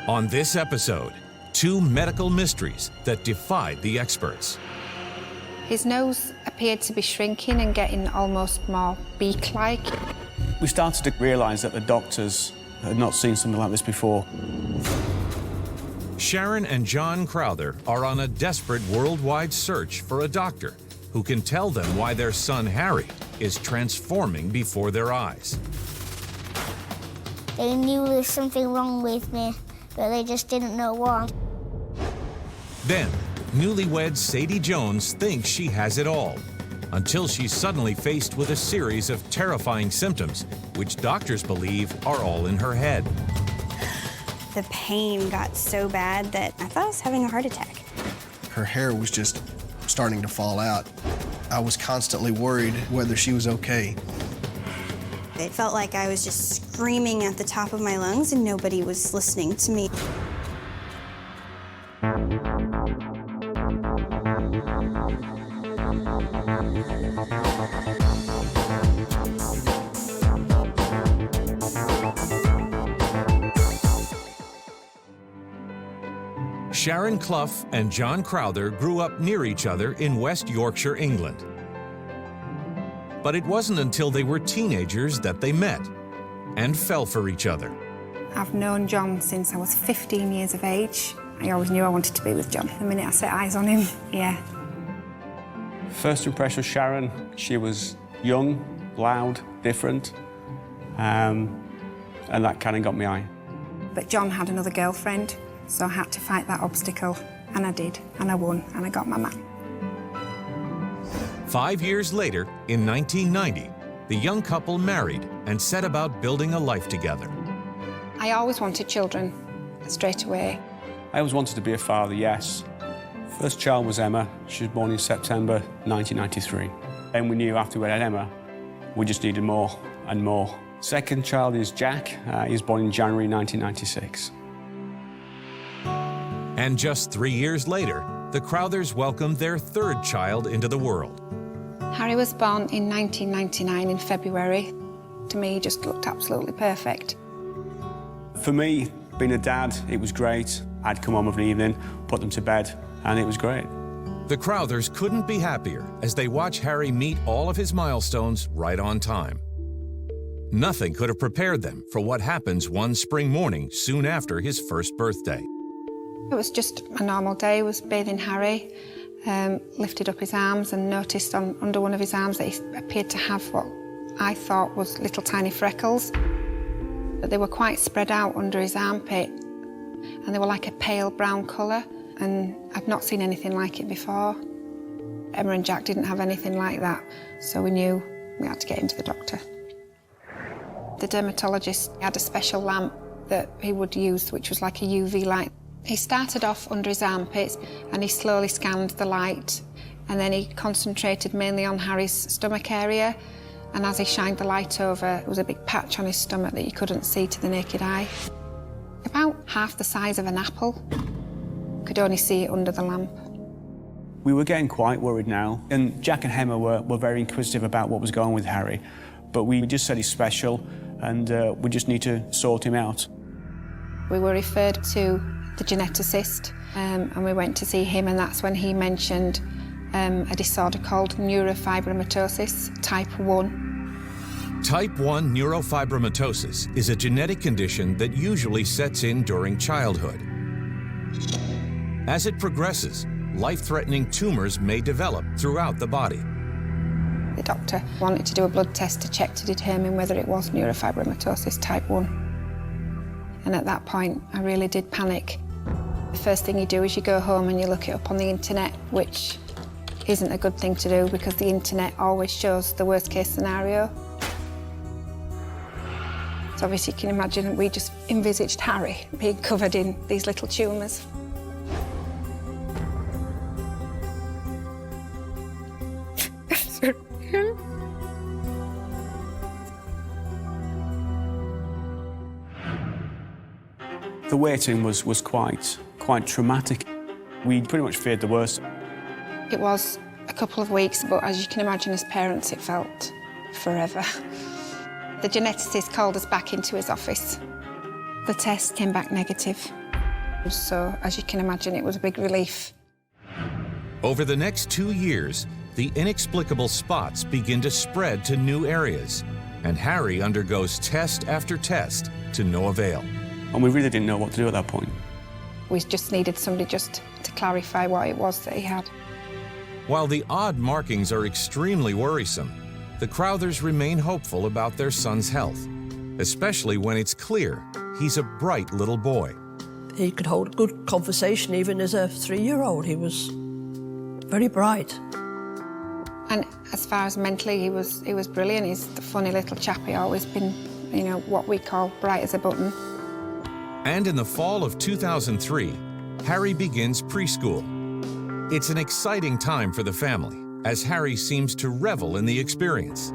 On this episode, two medical mysteries that defied the experts. His nose appeared to be shrinking and getting almost more beak-like. We started to realise that the doctors had not seen something like this before. Sharon and John Crowther are on a desperate worldwide search for a doctor who can tell them why their son Harry is transforming before their eyes. They knew there was something wrong with me, but they just didn't know what. Then, newlywed Sadie Jones thinks she has it all, until she's suddenly faced with a series of terrifying symptoms, which doctors believe are all in her head. The pain got so bad that I thought I was having a heart attack. Her hair was just starting to fall out. I was constantly worried whether she was okay. It felt like I was just screaming at the top of my lungs and nobody was listening to me. Sharon Clough and John Crowther grew up near each other in West Yorkshire, England. But it wasn't until they were teenagers that they met and fell for each other. I've known John since I was 15 years of age. I always knew I wanted to be with John. The minute I set eyes on him, yeah. First impression of Sharon, she was young, loud, different, and that kind of got me eye. But John had another girlfriend, so I had to fight that obstacle, and I did, and I won, and I got my man. 5 years later, in 1990, the young couple married and set about building a life together. I always wanted children, straight away. I always wanted to be a father, yes. First child was Emma. She was born in September 1993. And we knew after we had Emma, we just needed more and more. Second child is Jack. He was born in January 1996. And just 3 years later, the Crowthers welcomed their third child into the world. Harry was born in 1999 in February. To me, he just looked absolutely perfect. For me, being a dad, it was great. I'd come home of an evening, put them to bed, and it was great. The Crowthers couldn't be happier as they watch Harry meet all of his milestones right on time. Nothing could have prepared them for what happens one spring morning soon after his first birthday. It was just a normal day. I was bathing Harry, lifted up his arms and noticed under one of his arms that he appeared to have what I thought was little tiny freckles. But they were quite spread out under his armpit, and they were like a pale brown colour, and I'd not seen anything like it before. Emma and Jack didn't have anything like that, so we knew we had to get him to the doctor. The dermatologist had a special lamp that he would use, which was like a UV light. He started off under his armpits and he slowly scanned the light, and then he concentrated mainly on Harry's stomach area, and as he shined the light over, there was a big patch on his stomach that you couldn't see to the naked eye. About half the size of an apple. Could only see it under the lamp. We were getting quite worried now, and Jack and Emma were very inquisitive about what was going on with Harry, but we just said he's special and we just need to sort him out. We were referred to the geneticist, and we went to see him, and that's when he mentioned a disorder called neurofibromatosis type 1. Type 1 neurofibromatosis is a genetic condition that usually sets in during childhood. As it progresses, life-threatening tumors may develop throughout the body. The doctor wanted to do a blood test to check to determine whether it was neurofibromatosis type 1. And at that point, I really did panic. The first thing you do is you go home and you look it up on the internet, which isn't a good thing to do because the internet always shows the worst case scenario. So obviously you can imagine we just envisaged Harry being covered in these little tumours. The waiting was quite traumatic. We pretty much feared the worst. It was a couple of weeks, but as you can imagine as parents, it felt forever. The geneticist called us back into his office. The test came back negative. So, as you can imagine, it was a big relief. Over the next 2 years, the inexplicable spots begin to spread to new areas, and Harry undergoes test after test to no avail. And we really didn't know what to do at that point. We just needed somebody just to clarify what it was that he had. While the odd markings are extremely worrisome, the Crowthers remain hopeful about their son's health, especially when it's clear he's a bright little boy. He could hold a good conversation even as a 3-year-old. He was very bright. And as far as mentally, he was brilliant. He's the funny little chap. He always been, you know, what we call bright as a button. And in the fall of 2003, Harry begins preschool. It's an exciting time for the family, as Harry seems to revel in the experience.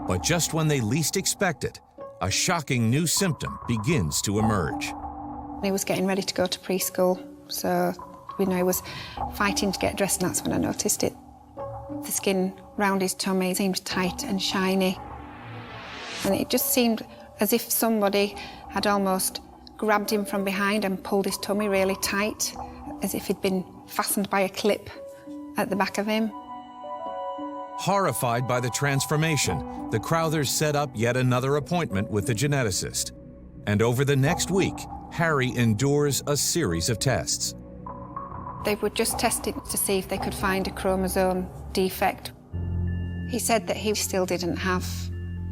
But just when they least expect it, a shocking new symptom begins to emerge. He was getting ready to go to preschool, so we know he was fighting to get dressed, and that's when I noticed it. The skin round his tummy seemed tight and shiny, and it just seemed as if somebody had almost grabbed him from behind and pulled his tummy really tight, as if he'd been fastened by a clip at the back of him. Horrified by the transformation, the Crowthers set up yet another appointment with the geneticist. And over the next week, Harry endures a series of tests. They were just testing to see if they could find a chromosome defect. He said that he still didn't have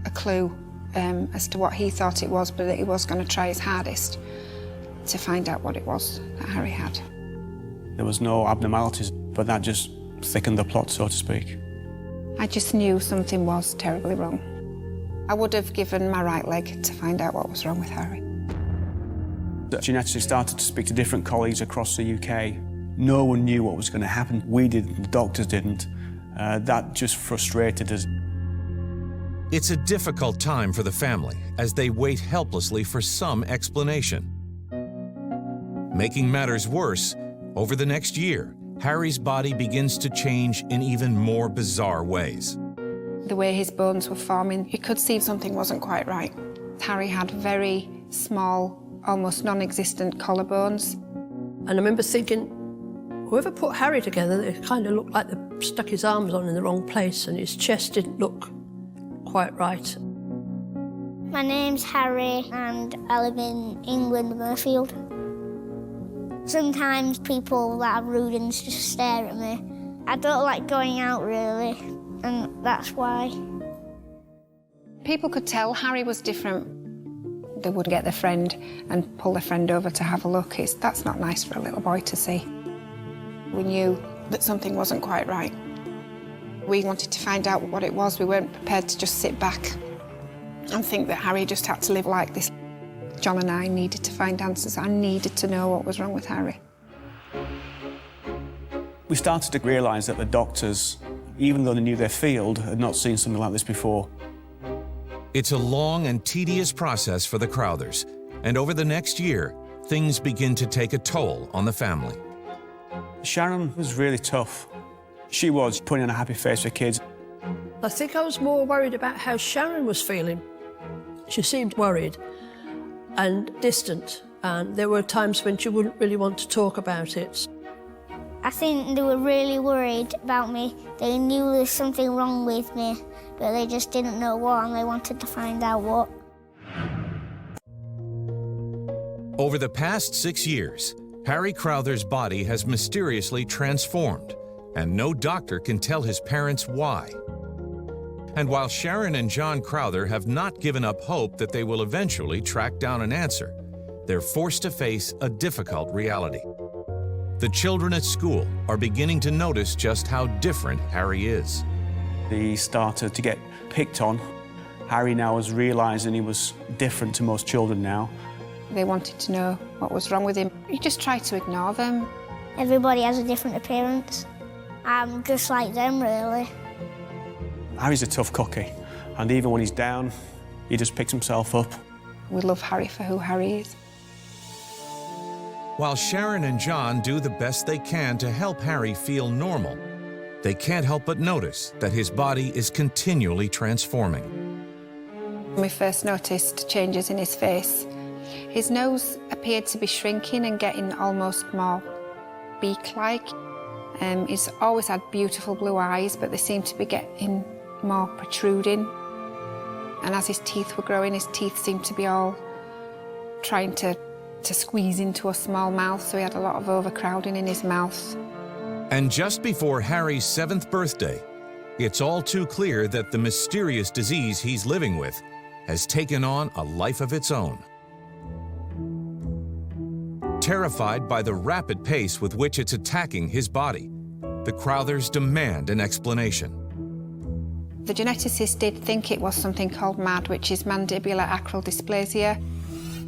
a clue as to what he thought it was, but that he was going to try his hardest to find out what it was that Harry had. There was no abnormalities, but that just thickened the plot, so to speak. I just knew something was terribly wrong. I would have given my right leg to find out what was wrong with Harry. The geneticist started to speak to different colleagues across the UK. No one knew what was going to happen. We didn't, the doctors didn't. That just frustrated us. It's a difficult time for the family as they wait helplessly for some explanation. Making matters worse, over the next year, Harry's body begins to change in even more bizarre ways. The way his bones were forming, you could see something wasn't quite right. Harry had very small, almost non-existent collarbones. And I remember thinking, whoever put Harry together, it kind of looked like they stuck his arms on in the wrong place and his chest didn't look quite right. My name's Harry and I live in England, Murfield. Sometimes people that are rude and just stare at me. I don't like going out really, and that's why. People could tell Harry was different. They would get their friend and pull their friend over to have a look. That's not nice for a little boy to see. We knew that something wasn't quite right. We wanted to find out what it was. We weren't prepared to just sit back and think that Harry just had to live like this. John and I needed to find answers. I needed to know what was wrong with Harry. We started to realise that the doctors, even though they knew their field, had not seen something like this before. It's a long and tedious process for the Crowthers, and over the next year, things begin to take a toll on the family. Sharon was really tough. She was putting on a happy face for kids. I think I was more worried about how Sharon was feeling. She seemed worried and distant, and there were times when she wouldn't really want to talk about it. I think they were really worried about me. They knew there was something wrong with me, but they just didn't know what, and they wanted to find out what. Over the past 6 years, Harry Crowther's body has mysteriously transformed, and no doctor can tell his parents why. And while Sharon and John Crowther have not given up hope that they will eventually track down an answer, they're forced to face a difficult reality. The children at school are beginning to notice just how different Harry is. He started to get picked on. Harry now was realising he was different to most children now. They wanted to know what was wrong with him. You just tried to ignore them. Everybody has a different appearance. I'm just like them, really. Harry's a tough cookie, and even when he's down, he just picks himself up. We love Harry for who Harry is. While Sharon and John do the best they can to help Harry feel normal, they can't help but notice that his body is continually transforming. When we first noticed changes in his face, His nose appeared to be shrinking and getting almost more beak-like. He's always had beautiful blue eyes, but they seem to be getting more protruding. And as his teeth were growing, his teeth seemed to be all trying to squeeze into a small mouth, so he had a lot of overcrowding in his mouth. And just before Harry's 7th birthday, it's all too clear that the mysterious disease he's living with has taken on a life of its own. Terrified by the rapid pace with which it's attacking his body, the Crowthers demand an explanation. The geneticists did think it was something called MAD, which is mandibular-acral dysplasia.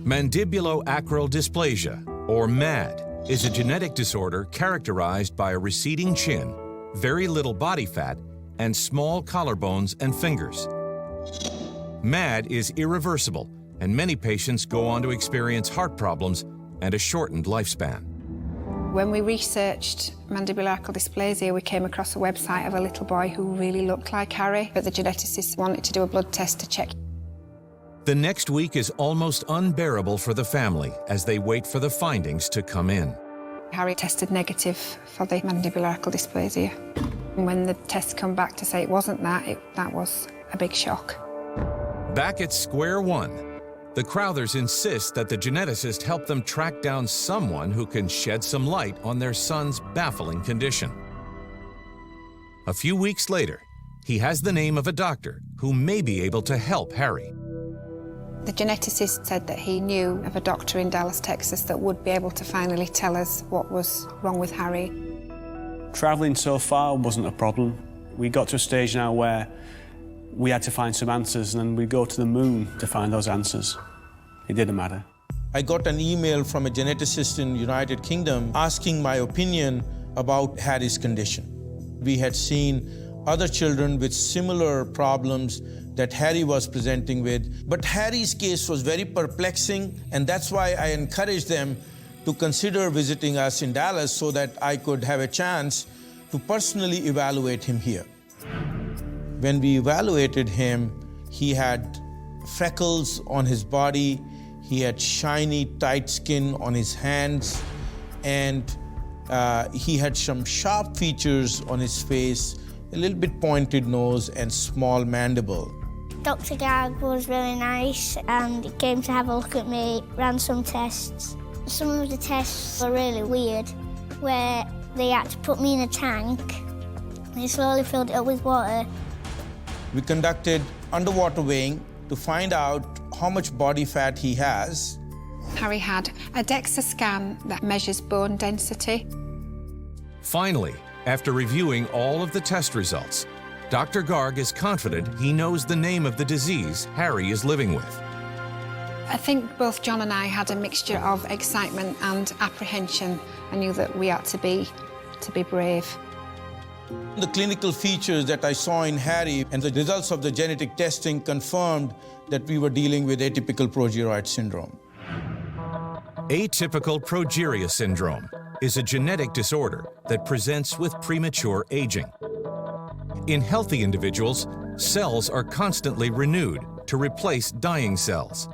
Mandibulo-acral dysplasia, or MAD, is a genetic disorder characterized by a receding chin, very little body fat, and small collarbones and fingers. MAD is irreversible, and many patients go on to experience heart problems and a shortened lifespan. When we researched mandibular-acral dysplasia, we came across a website of a little boy who really looked like Harry, but the geneticists wanted to do a blood test to check. The next week is almost unbearable for the family as they wait for the findings to come in. Harry tested negative for the mandibular-acral dysplasia. And when the tests come back to say it wasn't that was a big shock. Back at square one, the Crowthers insist that the geneticist help them track down someone who can shed some light on their son's baffling condition. A few weeks later, he has the name of a doctor who may be able to help Harry. The geneticist said that he knew of a doctor in Dallas, Texas that would be able to finally tell us what was wrong with Harry. Travelling so far wasn't a problem. We got to a stage now where we had to find some answers, and then we'd go to the moon to find those answers. It didn't matter. I got an email from a geneticist in the United Kingdom asking my opinion about Harry's condition. We had seen other children with similar problems that Harry was presenting with, but Harry's case was very perplexing, and that's why I encouraged them to consider visiting us in Dallas so that I could have a chance to personally evaluate him here. When we evaluated him, he had freckles on his body, he had shiny, tight skin on his hands, and he had some sharp features on his face, a little bit pointed nose and small mandible. Dr. Garg was really nice and he came to have a look at me, ran some tests. Some of the tests were really weird, where they had to put me in a tank. They slowly filled it up with water. We conducted underwater weighing to find out how much body fat he has. Harry had a DEXA scan that measures bone density. Finally, after reviewing all of the test results, Dr. Garg is confident he knows the name of the disease Harry is living with. I think both John and I had a mixture of excitement and apprehension. I knew that we had to be brave. The clinical features that I saw in Harry and the results of the genetic testing confirmed that we were dealing with atypical progeroid syndrome. Atypical progeria syndrome is a genetic disorder that presents with premature aging. In healthy individuals, cells are constantly renewed to replace dying cells,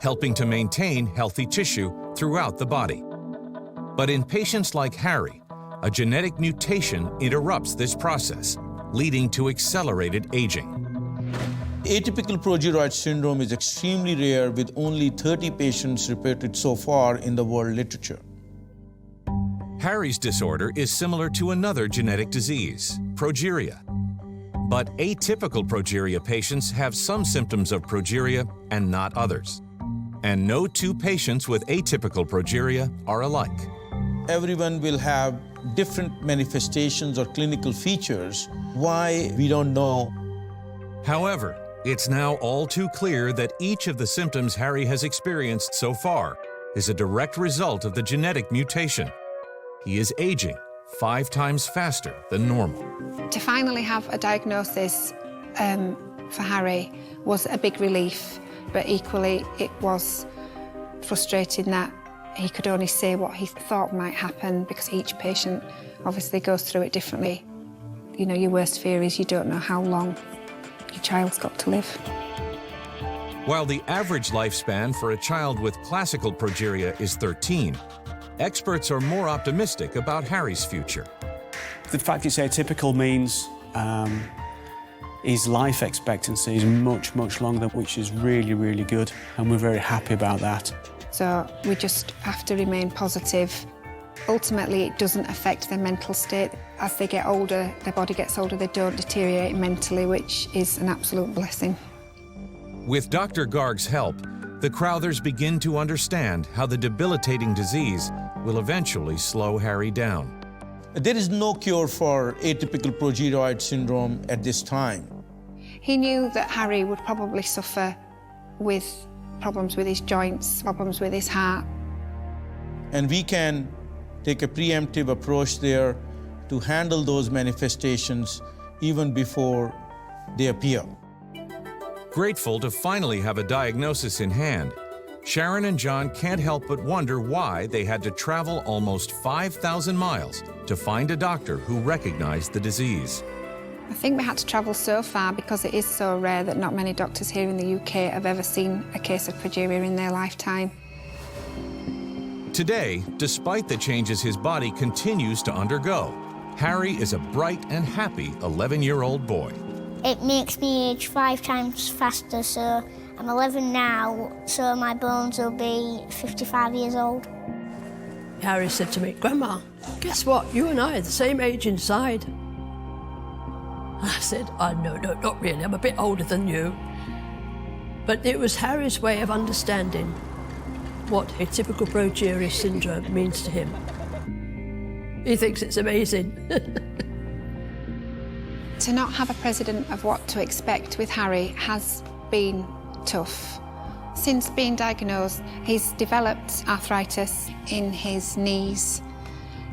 helping to maintain healthy tissue throughout the body. But in patients like Harry, a genetic mutation interrupts this process, leading to accelerated aging. Atypical progeroid syndrome is extremely rare, with only 30 patients reported so far in the world literature. Harry's disorder is similar to another genetic disease, progeria. But atypical progeria patients have some symptoms of progeria and not others. And no two patients with atypical progeria are alike. Everyone will have different manifestations or clinical features. Why, we don't know. However, it's now all too clear that each of the symptoms Harry has experienced so far is a direct result of the genetic mutation. He is aging 5 times faster than normal. To finally have a diagnosis for Harry was a big relief, but equally it was frustrating that he could only say what he thought might happen, because each patient obviously goes through it differently. You know, your worst fear is you don't know how long your child's got to live. While the average lifespan for a child with classical progeria is 13, experts are more optimistic about Harry's future. The fact it's atypical means his life expectancy is much, much longer, which is really, really good, and we're very happy about that. So we just have to remain positive. Ultimately, it doesn't affect their mental state. As they get older, their body gets older, they don't deteriorate mentally, which is an absolute blessing. With Dr. Garg's help, the Crowthers begin to understand how the debilitating disease will eventually slow Harry down. There is no cure for atypical progeroid syndrome at this time. He knew that Harry would probably suffer with problems with his joints, problems with his heart. And we can take a preemptive approach there to handle those manifestations even before they appear. Grateful to finally have a diagnosis in hand, Sharon and John can't help but wonder why they had to travel almost 5,000 miles to find a doctor who recognized the disease. I think we had to travel so far because it is so rare that not many doctors here in the UK have ever seen a case of progeria in their lifetime. Today, despite the changes his body continues to undergo, Harry is a bright and happy 11-year-old boy. It makes me age 5 times faster, so I'm 11 now, so my bones will be 55 years old. Harry said to me, "Grandma, guess what? You and I are the same age inside." I said, "Oh, no, not really. I'm a bit older than you." But it was Harry's way of understanding what atypical progeria syndrome means to him. He thinks it's amazing. To not have a precedent of what to expect with Harry has been tough. Since being diagnosed, he's developed arthritis in his knees,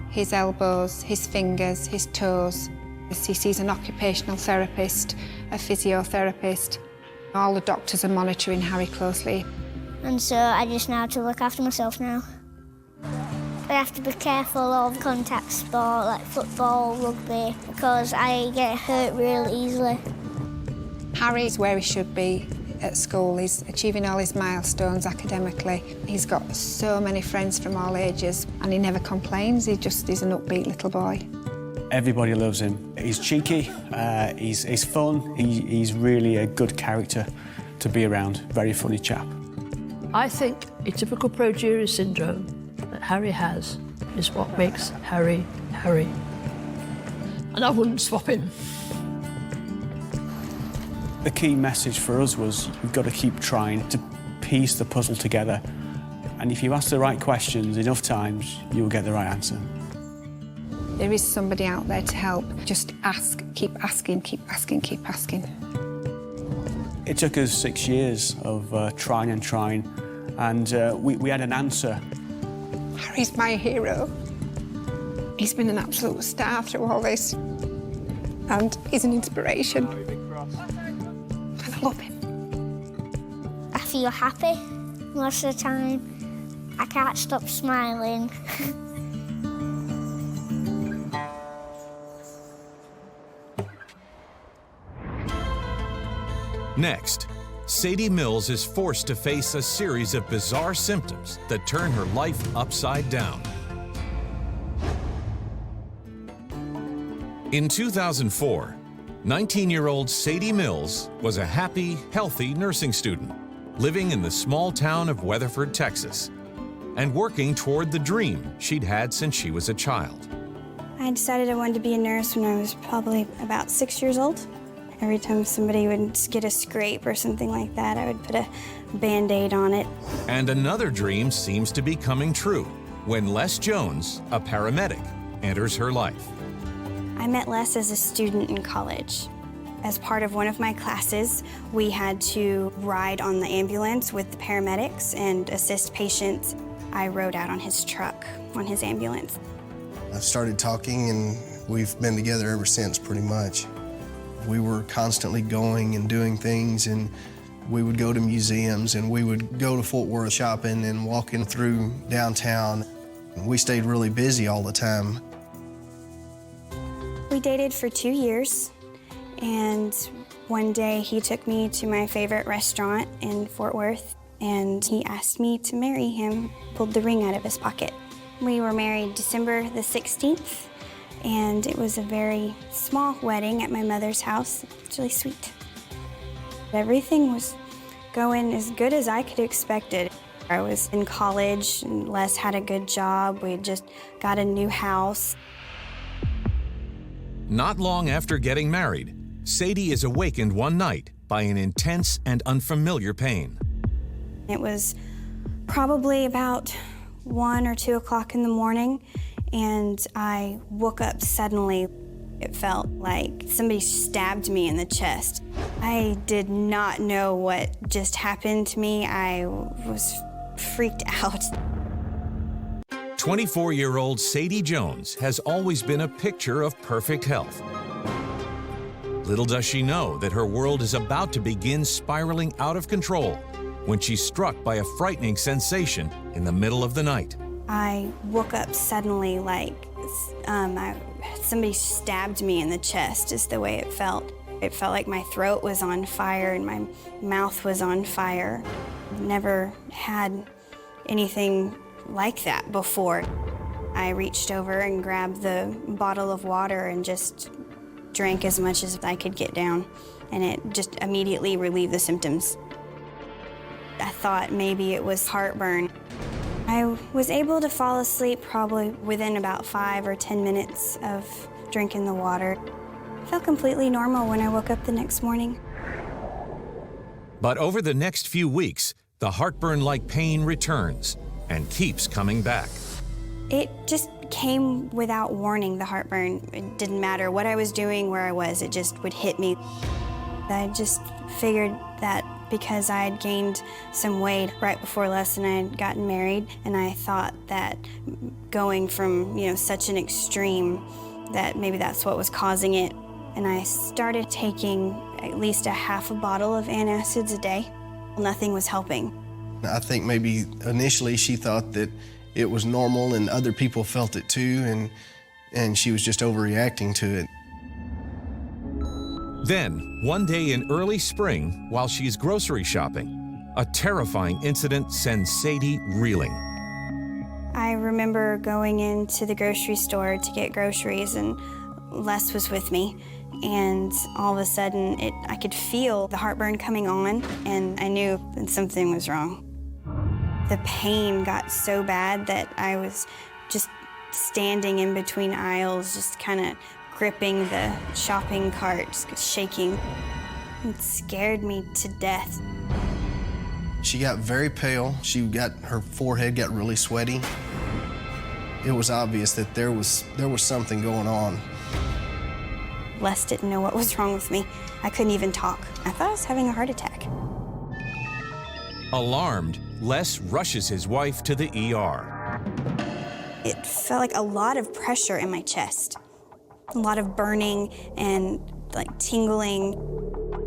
his elbows, his fingers, his toes. He sees an occupational therapist, a physiotherapist. All the doctors are monitoring Harry closely. And so I just know how to look after myself now. I have to be careful of contact sport like football, rugby, because I get hurt really easily. Harry's where he should be at school. He's achieving all his milestones academically. He's got so many friends from all ages and he never complains. He just is an upbeat little boy. Everybody loves him. He's cheeky, he's fun, he's really a good character to be around. Very funny chap. I think atypical progeria syndrome that Harry has is what makes Harry, Harry. And I wouldn't swap him. The key message for us was we've got to keep trying to piece the puzzle together. And if you ask the right questions enough times, you'll get the right answer. There is somebody out there to help. Just ask, keep asking, keep asking, keep asking. It took us 6 years of trying and trying, and we had an answer. Harry's my hero. He's been an absolute star through all this. And he's an inspiration. And I love him. I feel happy most of the time. I can't stop smiling. Next, Sadie Mills is forced to face a series of bizarre symptoms that turn her life upside down. In 2004, 19-year-old Sadie Mills was a happy, healthy nursing student living in the small town of Weatherford, Texas, and working toward the dream she'd had since she was a child. I decided I wanted to be a nurse when I was probably about 6 years old. Every time somebody would get a scrape or something like that, I would put a Band-Aid on it. And another dream seems to be coming true when Les Jones, a paramedic, enters her life. I met Les as a student in college. As part of one of my classes, we had to ride on the ambulance with the paramedics and assist patients. I rode out on his truck, on his ambulance. I started talking and we've been together ever since, pretty much. We were constantly going and doing things, and we would go to museums and we would go to Fort Worth shopping and walking through downtown. We stayed really busy all the time. We dated for 2 years, and One day he took me to my favorite restaurant in Fort Worth, and he asked me to marry him, pulled the ring out of his pocket. We were married December the 16th, and it was a very small wedding at my mother's house. It's really sweet. Everything was going as good as I could expect it. I was in college, and Les had a good job. We had just got a new house. Not long after getting married, Sadie is awakened one night by an intense and unfamiliar pain. It was probably about 1 or 2 o'clock in the morning, and I woke up suddenly. It felt like somebody stabbed me in the chest. I did not know what just happened to me. I was freaked out. 24-year-old Sadie Jones has always been a picture of perfect health. Little does she know that her world is about to begin spiraling out of control when she's struck by a frightening sensation in the middle of the night. I woke up suddenly like somebody stabbed me in the chest is the way it felt. It felt like my throat was on fire and my mouth was on fire. Never had anything like that before. I reached over and grabbed the bottle of water and just drank as much as I could get down, and it just immediately relieved the symptoms. I thought maybe it was heartburn. I was able to fall asleep probably within about 5 or 10 minutes of drinking the water. I felt completely normal when I woke up the next morning. But over the next few weeks, the heartburn-like pain returns and keeps coming back. It just came without warning, the heartburn. It didn't matter what I was doing, where I was, it just would hit me. I just figured that because I had gained some weight right before Les and I had gotten married, and I thought that going from, such an extreme, that maybe that's what was causing it. And I started taking at least a half a bottle of antacids a day. Nothing was helping. I think maybe initially she thought that it was normal and other people felt it too, and she was just overreacting to it. Then, one day in early spring, while she's grocery shopping, a terrifying incident sends Sadie reeling. I remember going into the grocery store to get groceries, and Les was with me, and all of a sudden I could feel the heartburn coming on, and I knew that something was wrong. The pain got so bad that I was just standing in between aisles, just kind of gripping the shopping cart, just shaking. It scared me to death. She got very pale. Her forehead got really sweaty. It was obvious that there was something going on. Les didn't know what was wrong with me. I couldn't even talk. I thought I was having a heart attack. Alarmed, Les rushes his wife to the ER. It felt like a lot of pressure in my chest. A lot of burning and tingling.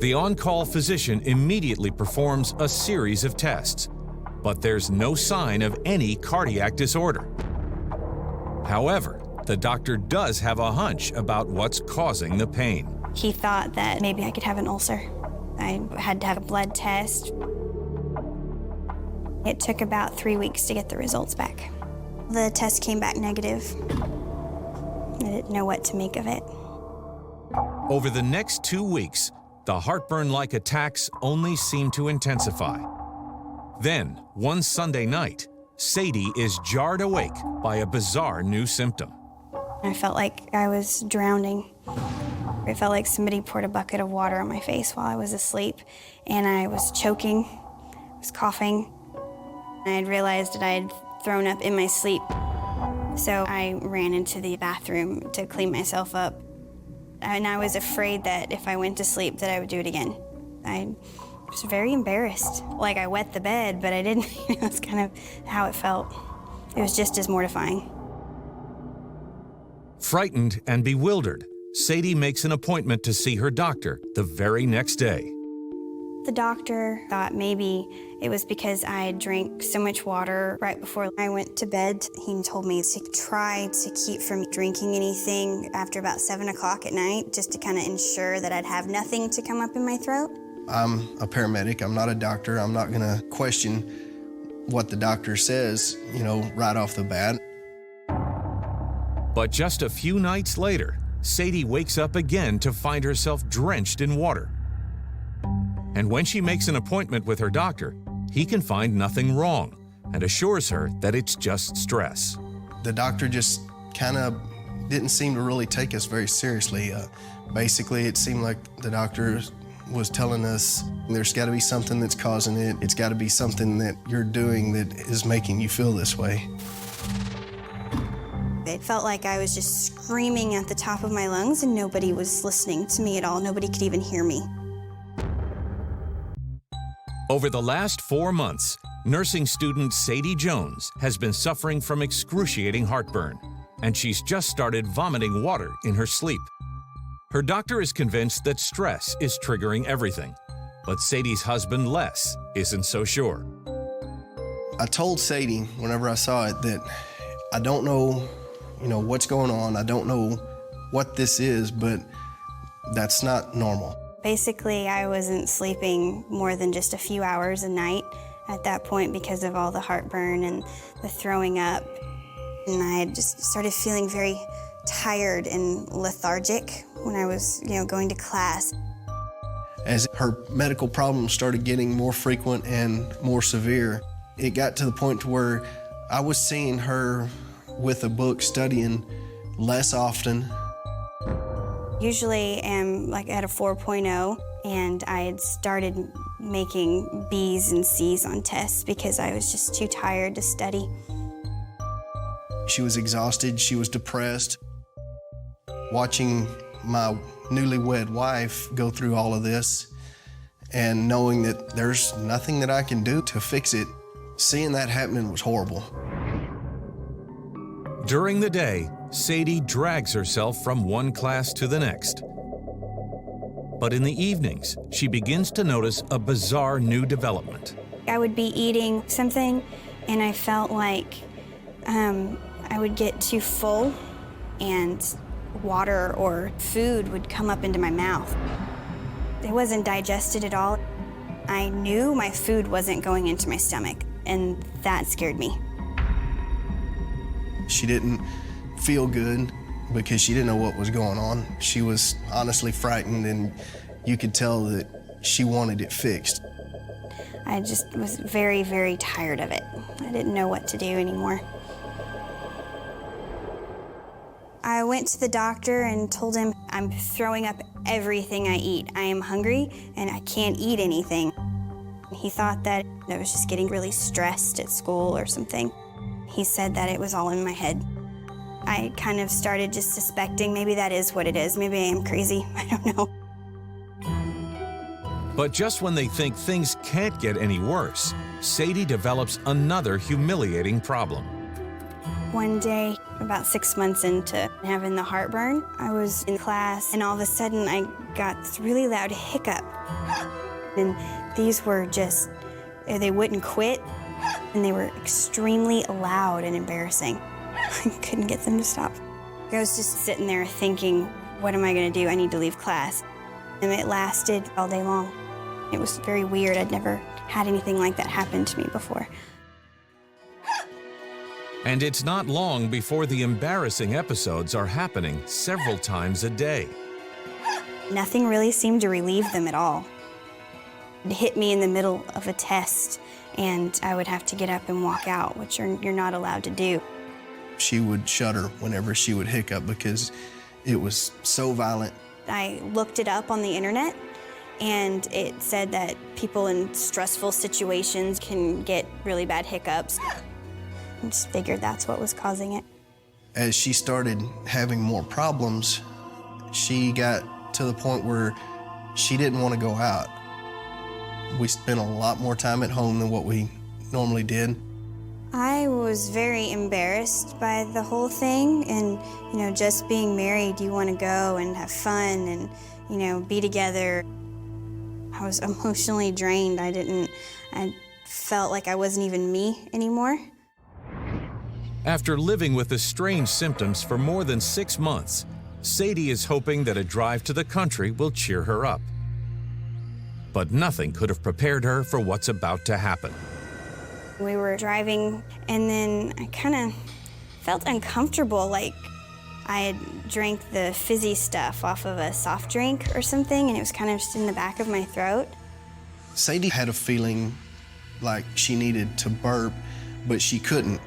The on-call physician immediately performs a series of tests, but there's no sign of any cardiac disorder. However, the doctor does have a hunch about what's causing the pain. He thought that maybe I could have an ulcer. I had to have a blood test. It took about 3 weeks to get the results back. The test came back negative. I didn't know what to make of it. Over the next 2 weeks, the heartburn-like attacks only seem to intensify. Then, one Sunday night, Sadie is jarred awake by a bizarre new symptom. I felt like I was drowning. It felt like somebody poured a bucket of water on my face while I was asleep, and I was choking, I was coughing. I had realized that I had thrown up in my sleep, so I ran into the bathroom to clean myself up. And I was afraid that if I went to sleep that I would do it again. I was very embarrassed. Like I wet the bed, but I didn't. That's kind of how it felt. It was just as mortifying. Frightened and bewildered, Sadie makes an appointment to see her doctor the very next day. The doctor thought maybe it was because I drank so much water right before I went to bed. He told me to try to keep from drinking anything after about 7 o'clock at night, just to kind of ensure that I'd have nothing to come up in my throat. I'm a paramedic. I'm not a doctor. I'm not gonna question what the doctor says, right off the bat. But just a few nights later, Sadie wakes up again to find herself drenched in water. And when she makes an appointment with her doctor, he can find nothing wrong and assures her that it's just stress. The doctor just kind of didn't seem to really take us very seriously. Basically, it seemed like the doctor was telling us there's got to be something that's causing it. It's got to be something that you're doing that is making you feel this way. It felt like I was just screaming at the top of my lungs and nobody was listening to me at all. Nobody could even hear me. Over the last 4 months, nursing student Sadie Jones has been suffering from excruciating heartburn, and she's just started vomiting water in her sleep. Her doctor is convinced that stress is triggering everything, but Sadie's husband, Les, isn't so sure. I told Sadie whenever I saw it that I don't know, what's going on. I don't know what this is, but that's not normal. Basically, I wasn't sleeping more than just a few hours a night at that point because of all the heartburn and the throwing up. And I just started feeling very tired and lethargic when I was, going to class. As her medical problems started getting more frequent and more severe, it got to the point to where I was seeing her with a book studying less often. Usually I'm at a 4.0, and I had started making B's and C's on tests because I was just too tired to study. She was exhausted, she was depressed. Watching my newlywed wife go through all of this and knowing that there's nothing that I can do to fix it, seeing that happening was horrible. During the day, Sadie drags herself from one class to the next. But in the evenings, she begins to notice a bizarre new development. I would be eating something, and I felt like I would get too full, and water or food would come up into my mouth. It wasn't digested at all. I knew my food wasn't going into my stomach, and that scared me. She didn't feel good because she didn't know what was going on. She was honestly frightened, and you could tell that she wanted it fixed. I just was very, very tired of it. I didn't know what to do anymore. I went to the doctor and told him I'm throwing up everything I eat. I am hungry and I can't eat anything. He thought that I was just getting really stressed at school or something. He said that it was all in my head. I kind of started just suspecting maybe that is what it is. Maybe I am crazy, I don't know. But just when they think things can't get any worse, Sadie develops another humiliating problem. One day, about 6 months into having the heartburn, I was in class and all of a sudden I got this really loud hiccup. And these were just, they wouldn't quit, and they were extremely loud and embarrassing. I couldn't get them to stop. I was just sitting there thinking, what am I gonna do? I need to leave class. And it lasted all day long. It was very weird. I'd never had anything like that happen to me before. And it's not long before the embarrassing episodes are happening several times a day. Nothing really seemed to relieve them at all. It hit me in the middle of a test, and I would have to get up and walk out, which you're not allowed to do. She would shudder whenever she would hiccup because it was so violent. I looked it up on the internet, and it said that people in stressful situations can get really bad hiccups. I just figured that's what was causing it. As she started having more problems, she got to the point where she didn't want to go out. We spent a lot more time at home than what we normally did. I was very embarrassed by the whole thing, and just being married, you want to go and have fun and be together. I was emotionally drained. I felt like I wasn't even me anymore. After living with the strange symptoms for more than 6 months, Sadie is hoping that a drive to the country will cheer her up. But nothing could have prepared her for what's about to happen. We were driving, and then I kind of felt uncomfortable, like I had drank the fizzy stuff off of a soft drink or something, and it was kind of just in the back of my throat. Sadie had a feeling like she needed to burp, but she couldn't.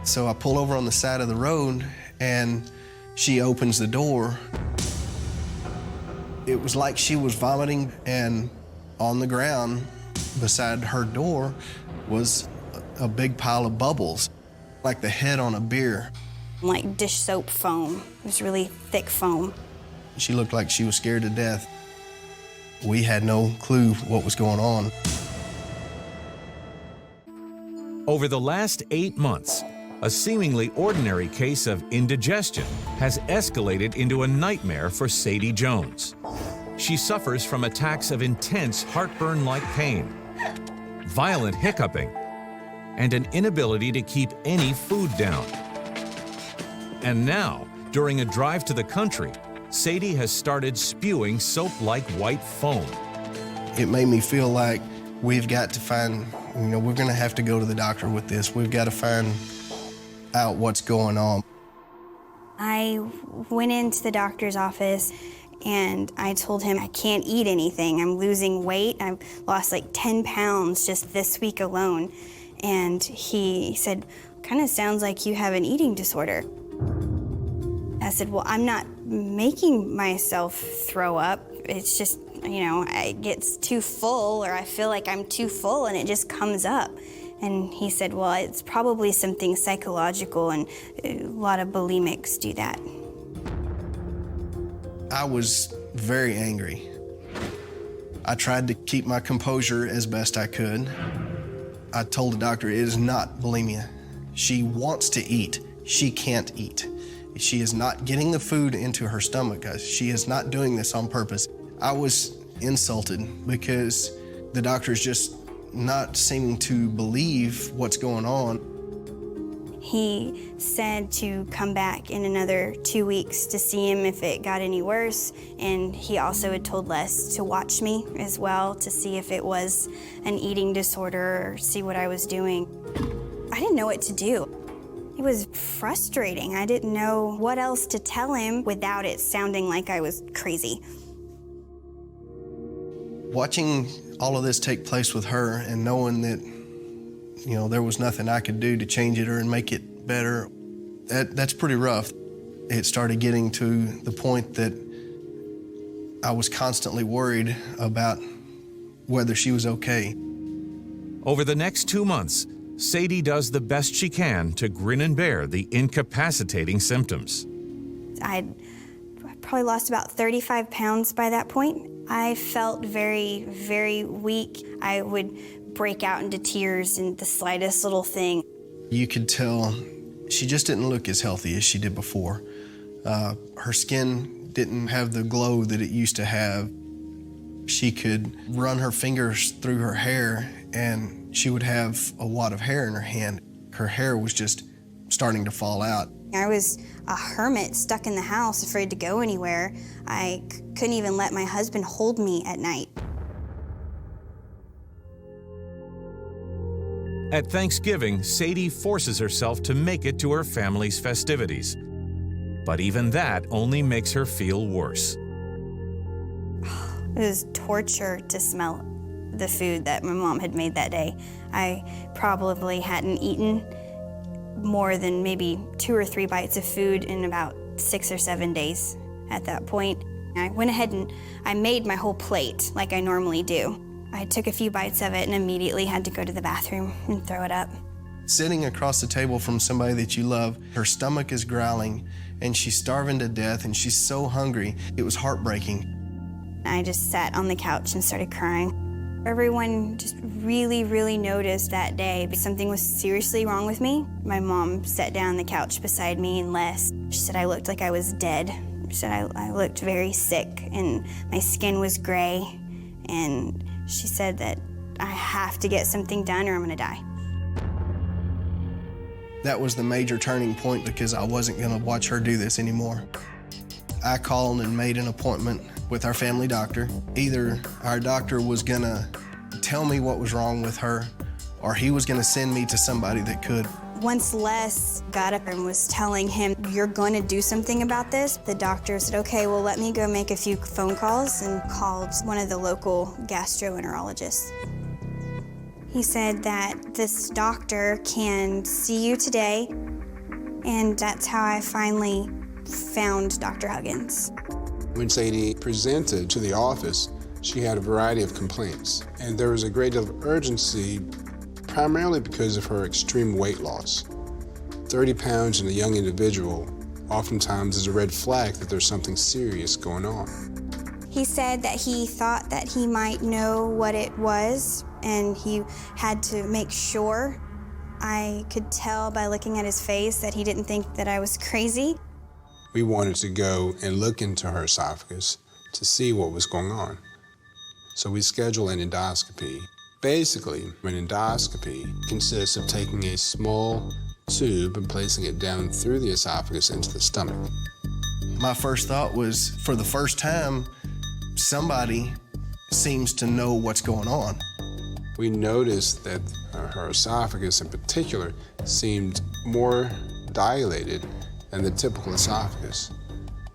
So I pull over on the side of the road, and she opens the door. It was like she was vomiting, and on the ground beside her door was a big pile of bubbles, like the head on a beer. Like dish soap foam. It was really thick foam. She looked like she was scared to death. We had no clue what was going on. Over the last 8 months, a seemingly ordinary case of indigestion has escalated into a nightmare for Sadie Jones. She suffers from attacks of intense heartburn-like pain, violent hiccuping, and an inability to keep any food down. And now, during a drive to the country, Sadie has started spewing soap-like white foam. It made me feel like we've got to find, we're gonna have to go to the doctor with this. We've got to find out what's going on. I went into the doctor's office and I told him I can't eat anything. I'm losing weight. I've lost like 10 pounds just this week alone. And he said, kind of sounds like you have an eating disorder. I said, well, I'm not making myself throw up. It's just, it gets too full, or I feel like I'm too full and it just comes up. And he said, well, it's probably something psychological, and a lot of bulimics do that. I was very angry. I tried to keep my composure as best I could. I told the doctor it is not bulimia. She wants to eat. She can't eat. She is not getting the food into her stomach, guys. She is not doing this on purpose. I was insulted because the doctor's just not seeming to believe what's going on. He said to come back in another 2 weeks to see him if it got any worse, and he also had told Les to watch me as well to see if it was an eating disorder or see what I was doing. I didn't know what to do. It was frustrating. I didn't know what else to tell him without it sounding like I was crazy. Watching all of this take place with her and knowing that, there was nothing I could do to change it or make it better, that's pretty rough. It started getting to the point that I was constantly worried about whether she was okay. Over the next 2 months, Sadie does the best she can to grin and bear the incapacitating symptoms. I probably lost about 35 pounds by that point. I felt very, very weak. I would break out into tears in the slightest little thing. You could tell she just didn't look as healthy as she did before. Her skin didn't have the glow that it used to have. She could run her fingers through her hair and she would have a wad of hair in her hand. Her hair was just starting to fall out. I was a hermit stuck in the house, afraid to go anywhere. I couldn't even let my husband hold me at night. At Thanksgiving, Sadie forces herself to make it to her family's festivities. But even that only makes her feel worse. It was torture to smell the food that my mom had made that day. I probably hadn't eaten more than maybe 2 or 3 bites of food in about 6 or 7 days at that point. I went ahead and I made my whole plate like I normally do. I took a few bites of it and immediately had to go to the bathroom and throw it up. Sitting across the table from somebody that you love, her stomach is growling and she's starving to death and she's so hungry. It was heartbreaking. I just sat on the couch and started crying. Everyone just really, really noticed that day something was seriously wrong with me. My mom sat down on the couch beside me and Les. She said I looked like I was dead. She said I looked very sick and my skin was gray and she said that I have to get something done or I'm gonna die. That was the major turning point because I wasn't gonna watch her do this anymore. I called and made an appointment with our family doctor. Either our doctor was gonna tell me what was wrong with her, or he was gonna send me to somebody that could. Once Les got up and was telling him, "You're going to do something about this," the doctor said, "Okay, well, let me go make a few phone calls," and called one of the local gastroenterologists. He said that this doctor can see you today, and that's how I finally found Dr. Huggins. When Sadie presented to the office, she had a variety of complaints, and there was a great deal of urgency, primarily because of her extreme weight loss. 30 pounds in a young individual oftentimes is a red flag that there's something serious going on. He said that he thought that he might know what it was, and he had to make sure. I could tell by looking at his face that he didn't think that I was crazy. We wanted to go and look into her esophagus to see what was going on. So we scheduled an endoscopy. Basically, an endoscopy consists of taking a small tube and placing it down through the esophagus into the stomach. My first thought was, for the first time, somebody seems to know what's going on. We noticed that her esophagus in particular seemed more dilated than the typical esophagus.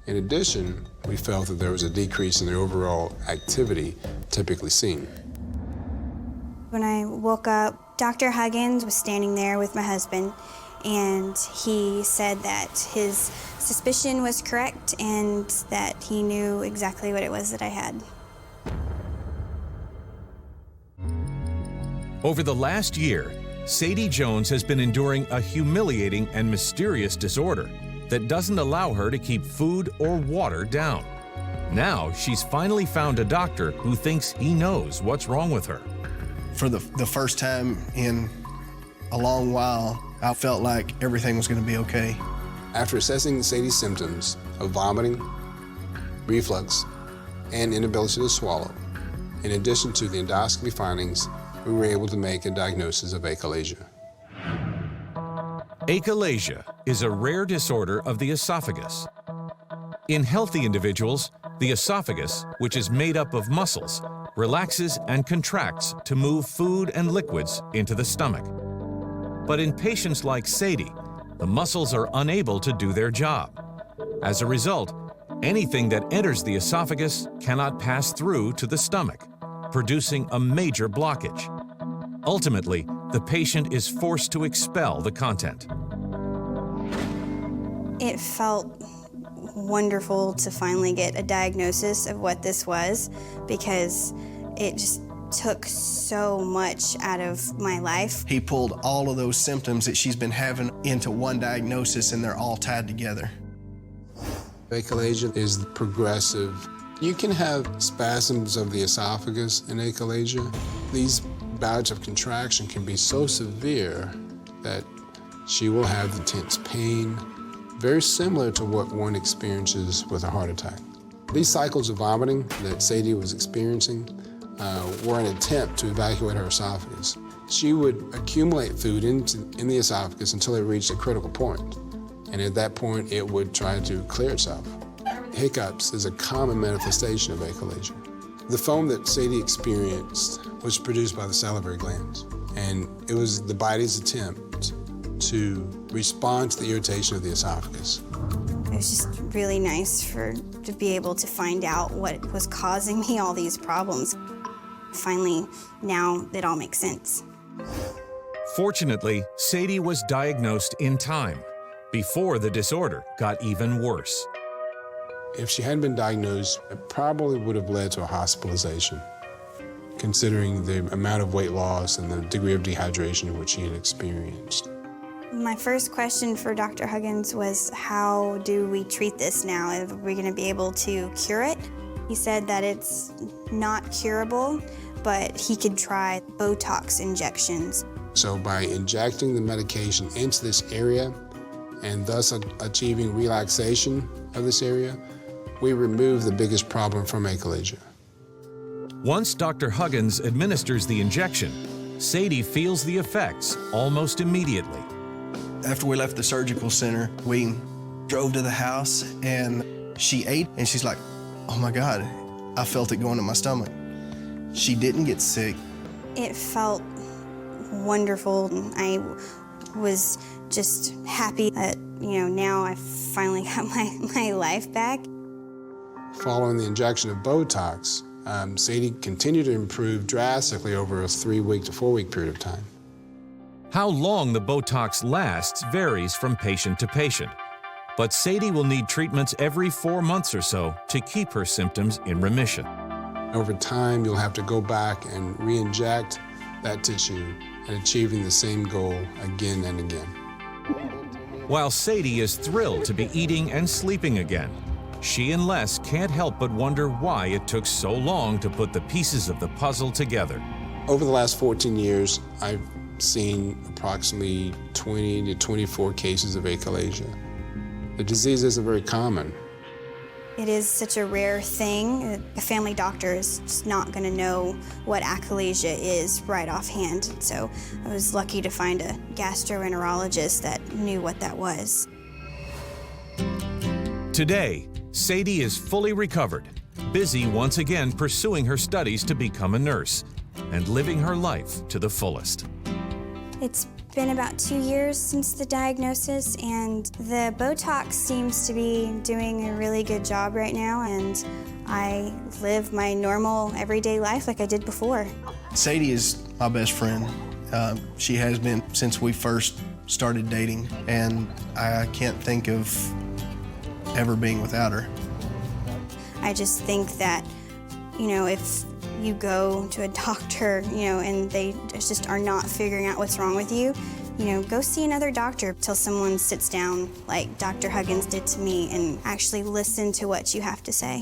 In addition, we felt that there was a decrease in the overall activity typically seen. When I woke up, Dr. Huggins was standing there with my husband, and he said that his suspicion was correct and that he knew exactly what it was that I had. Over the last year, Sadie Jones has been enduring a humiliating and mysterious disorder that doesn't allow her to keep food or water down. Now, she's finally found a doctor who thinks he knows what's wrong with her. For the first time in a long while, I felt like everything was going to be okay. After assessing Sadie's symptoms of vomiting, reflux, and inability to swallow, in addition to the endoscopy findings, we were able to make a diagnosis of achalasia. Achalasia is a rare disorder of the esophagus. In healthy individuals, the esophagus, which is made up of muscles, relaxes and contracts to move food and liquids into the stomach. But in patients like Sadie, the muscles are unable to do their job. As a result, anything that enters the esophagus cannot pass through to the stomach, producing a major blockage. Ultimately, the patient is forced to expel the content. It felt wonderful to finally get a diagnosis of what this was, because it just took so much out of my life. He pulled all of those symptoms that she's been having into one diagnosis, and they're all tied together. Achalasia is progressive. You can have spasms of the esophagus in achalasia. These bouts of contraction can be so severe that she will have intense pain, very similar to what one experiences with a heart attack. These cycles of vomiting that Sadie was experiencing were an attempt to evacuate her esophagus. She would accumulate food in the esophagus until it reached a critical point, and at that point it would try to clear itself. Hiccups is a common manifestation of achalasia. The foam that Sadie experienced was produced by the salivary glands, and it was the body's attempt to respond to the irritation of the esophagus. It was just really nice to be able to find out what was causing me all these problems. Finally, now it all makes sense. Fortunately, Sadie was diagnosed in time, before the disorder got even worse. If she hadn't been diagnosed, it probably would have led to a hospitalization, considering the amount of weight loss and the degree of dehydration which she had experienced. My first question for Dr. Huggins was, how do we treat this now? Are we going to be able to cure it? He said that it's not curable, but he could try Botox injections. So by injecting the medication into this area and thus achieving relaxation of this area, we remove the biggest problem from achalasia. Once Dr. Huggins administers the injection, Sadie feels the effects almost immediately. After we left the surgical center, we drove to the house and she ate and she's like, oh my God, I felt it going in my stomach. She didn't get sick. It felt wonderful. I was just happy that, now I finally got my life back. Following the injection of Botox, Sadie continued to improve drastically over a 3-week to 4-week period of time. How long the Botox lasts varies from patient to patient, but Sadie will need treatments every 4 months or so to keep her symptoms in remission. Over time, you'll have to go back and re-inject that tissue and achieving the same goal again and again. While Sadie is thrilled to be eating and sleeping again, she and Les can't help but wonder why it took so long to put the pieces of the puzzle together. Over the last 14 years, I've seen approximately 20 to 24 cases of achalasia. The disease isn't very common. It is such a rare thing. A family doctor is just not going to know what achalasia is right offhand. So I was lucky to find a gastroenterologist that knew what that was. Today, Sadie is fully recovered, busy once again pursuing her studies to become a nurse and living her life to the fullest. It's been about 2 years since the diagnosis, and the Botox seems to be doing a really good job right now, and I live my normal everyday life like I did before. Sadie is my best friend. She has been since we first started dating, and I can't think of ever being without her. I just think that, if you go to a doctor, and they just are not figuring out what's wrong with you, go see another doctor till someone sits down like Dr. Huggins did to me and actually listen to what you have to say.